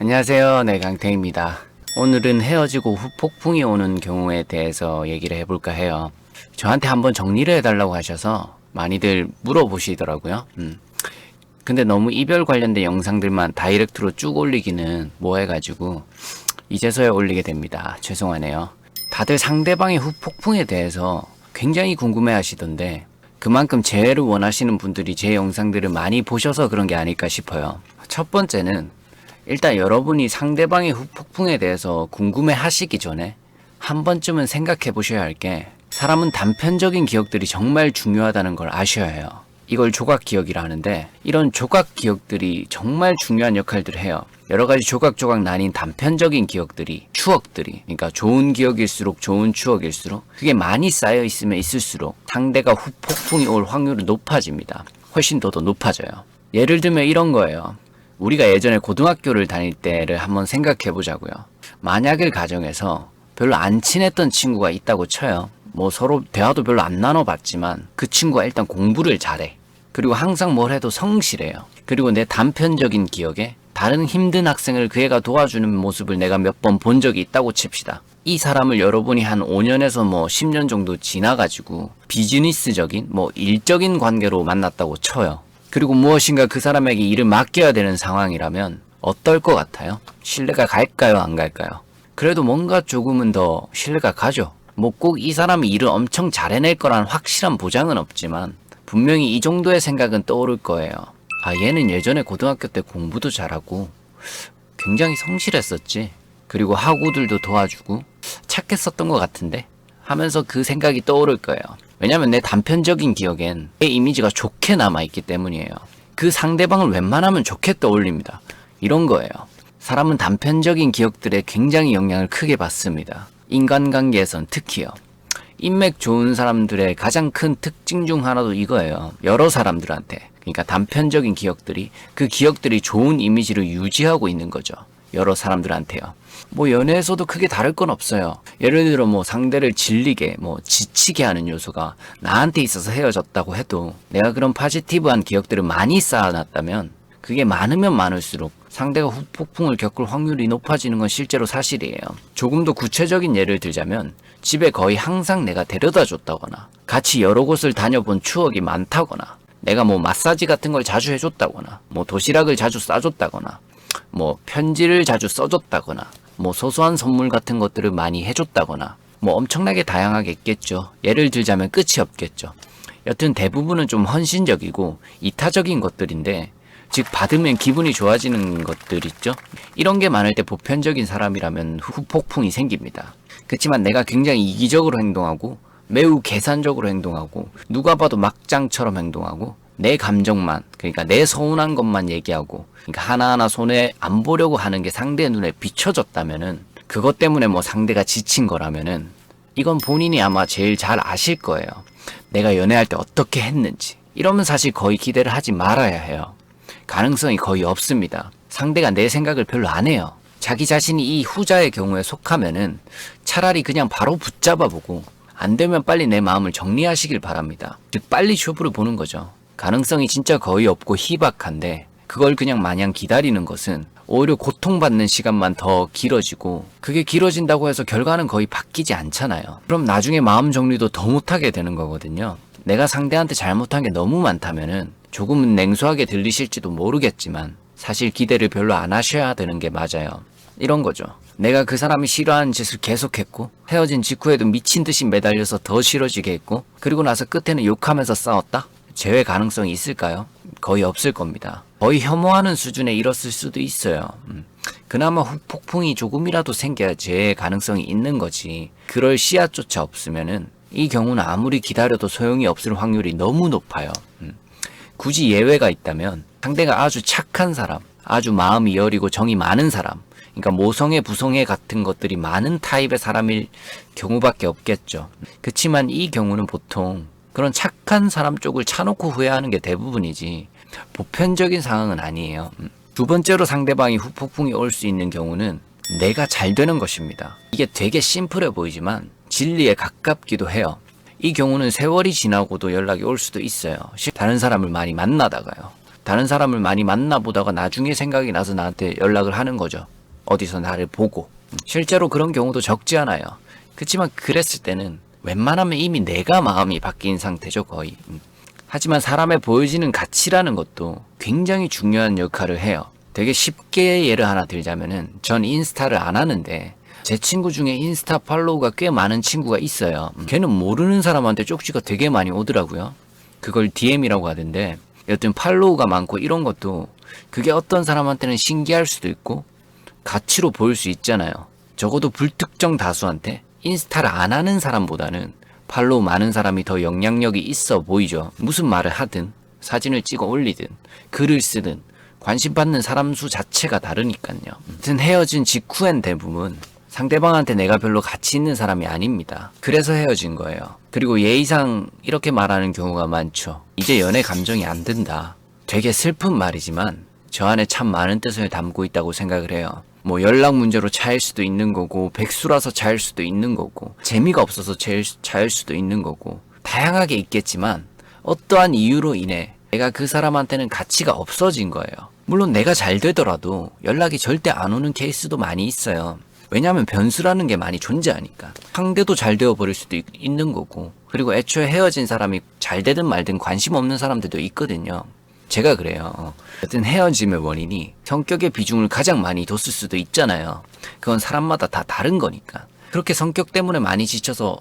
안녕하세요. 네, 강태입니다. 오늘은 헤어지고 후폭풍이 오는 경우에 대해서 얘기를 해볼까 해요. 저한테 한번 정리를 해달라고 하셔서 많이들 물어보시더라고요. 근데 너무 이별 관련된 영상들만 다이렉트로 쭉 올리기는 뭐해가지고 이제서야 올리게 됩니다. 죄송하네요. 다들 상대방의 후폭풍에 대해서 굉장히 궁금해 하시던데 그만큼 재회를 원하시는 분들이 제 영상들을 많이 보셔서 그런 게 아닐까 싶어요. 첫 번째는 일단 여러분이 상대방의 후폭풍에 대해서 궁금해 하시기 전에 한 번쯤은 생각해 보셔야 할 게, 사람은 단편적인 기억들이 정말 중요하다는 걸 아셔야 해요. 이걸 조각 기억이라 하는데, 이런 조각 기억들이 정말 중요한 역할들을 해요. 여러 가지 조각조각 나뉜 단편적인 기억들이, 추억들이, 그러니까 좋은 기억일수록 좋은 추억일수록 그게 많이 쌓여 있으면 있을수록 상대가 후폭풍이 올 확률은 높아집니다. 훨씬 더 높아져요. 예를 들면 이런 거예요. 우리가 예전에 고등학교를 다닐 때를 한번 생각해 보자고요. 만약을 가정해서 별로 안 친했던 친구가 있다고 쳐요. 뭐 서로 대화도 별로 안 나눠봤지만 그 친구가 일단 공부를 잘해. 그리고 항상 뭘 해도 성실해요. 그리고 내 단편적인 기억에 다른 힘든 학생을 그 애가 도와주는 모습을 내가 몇 번 본 적이 있다고 칩시다. 이 사람을 여러분이 한 5년에서 뭐 10년 정도 지나가지고 비즈니스적인 뭐 일적인 관계로 만났다고 쳐요. 그리고 무엇인가 그 사람에게 일을 맡겨야 되는 상황이라면 어떨 것 같아요? 신뢰가 갈까요? 안 갈까요? 그래도 뭔가 조금은 더 신뢰가 가죠. 뭐 꼭 이 사람이 일을 엄청 잘 해낼 거란 확실한 보장은 없지만 분명히 이 정도의 생각은 떠오를 거예요. 아, 얘는 예전에 고등학교 때 공부도 잘하고 굉장히 성실했었지. 그리고 학우들도 도와주고 착했었던 것 같은데 하면서 그 생각이 떠오를 거예요. 왜냐면 내 단편적인 기억엔 내 이미지가 좋게 남아있기 때문이에요. 그 상대방을 웬만하면 좋게 떠올립니다. 이런 거예요. 사람은 단편적인 기억들에 굉장히 영향을 크게 받습니다. 인간관계에선 특히요. 인맥 좋은 사람들의 가장 큰 특징 중 하나도 이거예요. 여러 사람들한테, 그러니까 단편적인 기억들이, 그 기억들이 좋은 이미지를 유지하고 있는 거죠. 여러 사람들한테요. 뭐 연애에서도 크게 다를 건 없어요. 예를 들어 뭐 상대를 질리게, 뭐 지치게 하는 요소가 나한테 있어서 헤어졌다고 해도 내가 그런 포지티브한 기억들을 많이 쌓아놨다면 그게 많으면 많을수록 상대가 후폭풍을 겪을 확률이 높아지는 건 실제로 사실이에요. 조금 더 구체적인 예를 들자면 집에 거의 항상 내가 데려다 줬다거나 같이 여러 곳을 다녀본 추억이 많다거나 내가 뭐 마사지 같은 걸 자주 해줬다거나 뭐 도시락을 자주 싸줬다거나 뭐 편지를 자주 써줬다거나 뭐 소소한 선물 같은 것들을 많이 해줬다거나 뭐 엄청나게 다양하게 있겠죠. 예를 들자면 끝이 없겠죠. 여튼 대부분은 좀 헌신적이고 이타적인 것들인데, 즉 받으면 기분이 좋아지는 것들 있죠. 이런 게 많을 때 보편적인 사람이라면 후폭풍이 생깁니다. 그렇지만 내가 굉장히 이기적으로 행동하고 매우 계산적으로 행동하고 누가 봐도 막장처럼 행동하고 내 감정만, 그러니까 내 서운한 것만 얘기하고, 그러니까 하나하나 손에 안 보려고 하는 게 상대의 눈에 비춰졌다면은, 그것 때문에 뭐 상대가 지친 거라면은 이건 본인이 아마 제일 잘 아실 거예요. 내가 연애할 때 어떻게 했는지. 이러면 사실 거의 기대를 하지 말아야 해요. 가능성이 거의 없습니다. 상대가 내 생각을 별로 안 해요. 자기 자신이 이 후자의 경우에 속하면은 차라리 그냥 바로 붙잡아보고 안 되면 빨리 내 마음을 정리하시길 바랍니다. 즉 빨리 쇼부를 보는 거죠. 가능성이 진짜 거의 없고 희박한데 그걸 그냥 마냥 기다리는 것은 오히려 고통받는 시간만 더 길어지고, 그게 길어진다고 해서 결과는 거의 바뀌지 않잖아요. 그럼 나중에 마음 정리도 더 못하게 되는 거거든요. 내가 상대한테 잘못한 게 너무 많다면은 조금은 냉소하게 들리실지도 모르겠지만 사실 기대를 별로 안 하셔야 되는 게 맞아요. 이런 거죠. 내가 그 사람이 싫어하는 짓을 계속했고 헤어진 직후에도 미친 듯이 매달려서 더 싫어지게 했고 그리고 나서 끝에는 욕하면서 싸웠다? 재회 가능성이 있을까요? 거의 없을 겁니다. 거의 혐오하는 수준에 이뤘을 수도 있어요. 그나마 후폭풍이 조금이라도 생겨야 재회 가능성이 있는 거지. 그럴 씨앗조차 없으면은 이 경우는 아무리 기다려도 소용이 없을 확률이 너무 높아요. 굳이 예외가 있다면 상대가 아주 착한 사람, 아주 마음이 여리고 정이 많은 사람, 그러니까 모성애 부성애 같은 것들이 많은 타입의 사람일 경우밖에 없겠죠. 그치만 이 경우는 보통 그런 착한 사람 쪽을 차놓고 후회하는 게 대부분이지 보편적인 상황은 아니에요. 두 번째로 상대방이 후폭풍이 올 수 있는 경우는 내가 잘 되는 것입니다. 이게 되게 심플해 보이지만 진리에 가깝기도 해요. 이 경우는 세월이 지나고도 연락이 올 수도 있어요. 다른 사람을 많이 만나다가요. 다른 사람을 많이 만나보다가 나중에 생각이 나서 나한테 연락을 하는 거죠. 어디서 나를 보고. 실제로 그런 경우도 적지 않아요. 그렇지만 그랬을 때는 웬만하면 이미 내가 마음이 바뀐 상태죠, 거의. 하지만 사람의 보여지는 가치라는 것도 굉장히 중요한 역할을 해요. 되게 쉽게 예를 하나 들자면은 전 인스타를 안 하는데 제 친구 중에 인스타 팔로우가 꽤 많은 친구가 있어요. 걔는 모르는 사람한테 쪽지가 되게 많이 오더라고요. 그걸 DM이라고 하던데 여튼 팔로우가 많고 이런 것도 그게 어떤 사람한테는 신기할 수도 있고 가치로 보일 수 있잖아요. 적어도 불특정 다수한테 인스타를 안 하는 사람보다는 팔로우 많은 사람이 더 영향력이 있어 보이죠. 무슨 말을 하든 사진을 찍어 올리든 글을 쓰든 관심 받는 사람 수 자체가 다르니까요. 아무튼 헤어진 직후엔 대부분 상대방한테 내가 별로 가치 있는 사람이 아닙니다. 그래서 헤어진 거예요. 그리고 예의상 이렇게 말하는 경우가 많죠. 이제 연애 감정이 안 든다. 되게 슬픈 말이지만 저 안에 참 많은 뜻을 담고 있다고 생각을 해요. 뭐 연락 문제로 차일 수도 있는 거고 백수라서 차일 수도 있는 거고 재미가 없어서 차일 수도 있는 거고 다양하게 있겠지만 어떠한 이유로 인해 내가 그 사람한테는 가치가 없어진 거예요. 물론 내가 잘 되더라도 연락이 절대 안 오는 케이스도 많이 있어요. 왜냐하면 변수라는 게 많이 존재하니까. 상대도 잘 되어버릴 수도 있는 거고 그리고 애초에 헤어진 사람이 잘 되든 말든 관심 없는 사람들도 있거든요. 제가 그래요. 여튼 헤어짐의 원인이 성격의 비중을 가장 많이 뒀을 수도 있잖아요. 그건 사람마다 다 다른 거니까. 그렇게 성격 때문에 많이 지쳐서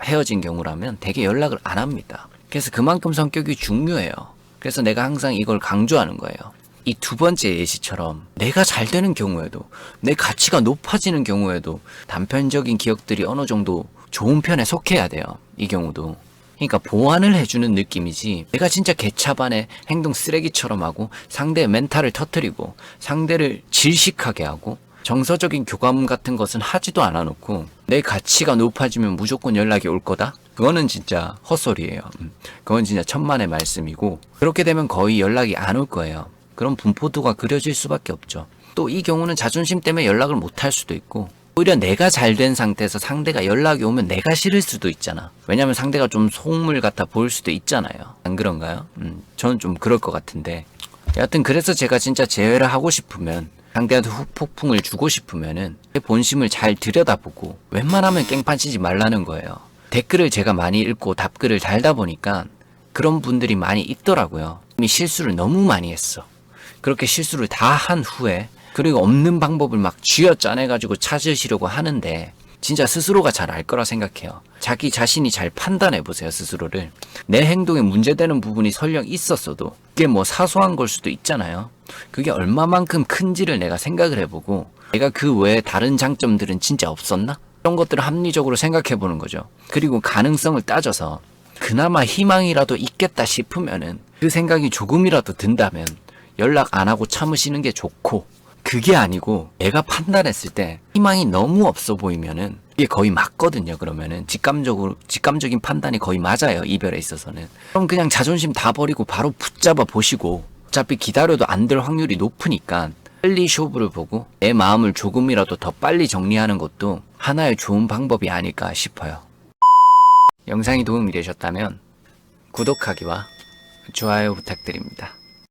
헤어진 경우라면 되게 연락을 안 합니다. 그래서 그만큼 성격이 중요해요. 그래서 내가 항상 이걸 강조하는 거예요. 이 두 번째 예시처럼 내가 잘 되는 경우에도 내 가치가 높아지는 경우에도 단편적인 기억들이 어느 정도 좋은 편에 속해야 돼요. 이 경우도. 그러니까 보완을 해주는 느낌이지 내가 진짜 개차반에 행동 쓰레기처럼 하고 상대의 멘탈을 터뜨리고 상대를 질식하게 하고 정서적인 교감 같은 것은 하지도 않아 놓고 내 가치가 높아지면 무조건 연락이 올 거다? 그거는 진짜 헛소리예요. 그건 진짜 천만의 말씀이고 그렇게 되면 거의 연락이 안 올 거예요. 그런 분포도가 그려질 수밖에 없죠. 또 이 경우는 자존심 때문에 연락을 못 할 수도 있고 오히려 내가 잘 된 상태에서 상대가 연락이 오면 내가 싫을 수도 있잖아. 왜냐면 상대가 좀 속물 같아 보일 수도 있잖아요. 안 그런가요? 저는 좀 그럴 것 같은데 여하튼 그래서 제가 진짜 재회를 하고 싶으면 상대한테 후폭풍을 주고 싶으면은 제 본심을 잘 들여다보고 웬만하면 깽판 치지 말라는 거예요. 댓글을 제가 많이 읽고 답글을 달다 보니까 그런 분들이 많이 있더라고요. 이미 실수를 너무 많이 했어. 그렇게 실수를 다 한 후에 그리고 없는 방법을 막 쥐어짜내가지고 찾으시려고 하는데 진짜 스스로가 잘 알 거라 생각해요. 자기 자신이 잘 판단해보세요. 스스로를. 내 행동에 문제되는 부분이 설령 있었어도 그게 뭐 사소한 걸 수도 있잖아요. 그게 얼마만큼 큰지를 내가 생각을 해보고 내가 그 외에 다른 장점들은 진짜 없었나? 이런 것들을 합리적으로 생각해보는 거죠. 그리고 가능성을 따져서 그나마 희망이라도 있겠다 싶으면은 그 생각이 조금이라도 든다면 연락 안 하고 참으시는 게 좋고 그게 아니고 내가 판단했을 때 희망이 너무 없어 보이면은 이게 거의 맞거든요. 그러면은 직감적인 판단이 거의 맞아요. 이별에 있어서는. 그럼 그냥 자존심 다 버리고 바로 붙잡아 보시고 어차피 기다려도 안 될 확률이 높으니까 빨리 쇼부를 보고 내 마음을 조금이라도 더 빨리 정리하는 것도 하나의 좋은 방법이 아닐까 싶어요. 영상이 도움이 되셨다면 구독하기와 좋아요 부탁드립니다.